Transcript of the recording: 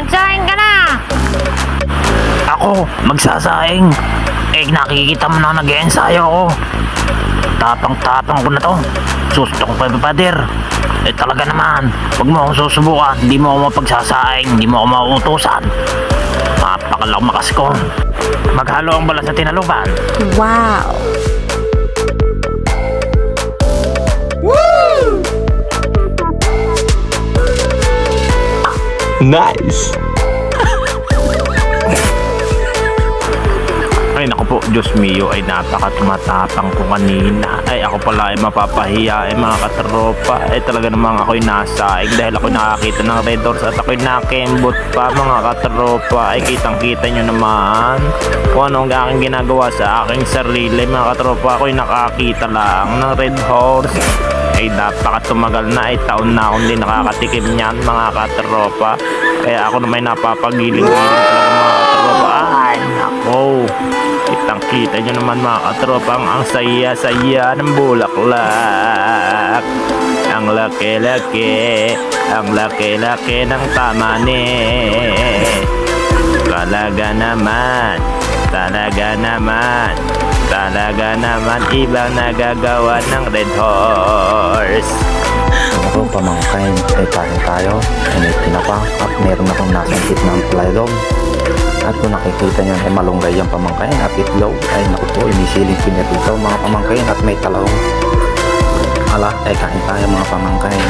magsaing ka na! Ako, magsasaing. Eh, nakikita mo na nag-ensayo ako. Tapang-tapang ko na to. Sustok ko pa, pader. Eh, talaga naman. Huwag mo akong susubukan. Hindi mo ako mapagsasaing. Hindi mo ako mauutusan. Napakalakas ko. Maghalo ang bala sa tinaluban. Wow! Nice! Ay naku po, Diyos mio, ay napakatumatapang ko kanina. Ay ako pala ay mapapahiya, ay mga katropa. Ay talaga namang ako'y nasaing dahil ako'y nakakita ng red doors at ako'y nakembot pa, mga katropa. Ay kitang kita nyo naman kung anong aking ginagawa sa aking sarili, mga katropa. Ako'y nakakita lang ng red horse. Ay napakatumagal na, ay taon na akong di nakakatikim niyan, mga katropa. Kaya ako naman napapagiling-giling talaga, mga katropa. Ay nako, kitang kita nyo naman, mga katropa, ang saya-saya ng bulaklak. Ang laki-laki, ang laki-laki ng tamani. Talaga naman, talaga naman, talaga naman ibang nagagawa ng red horse. Ako pamangkain ay kain tayo, ay may tinapa at meron akong nasangkit ng plywood. At kung nakikita nyo ay malunggay ang pamangkain at itlog ay naku po, inisiling pinatito mga pamangkain at may talong. Ala, ay kain tayo mga pamangkain.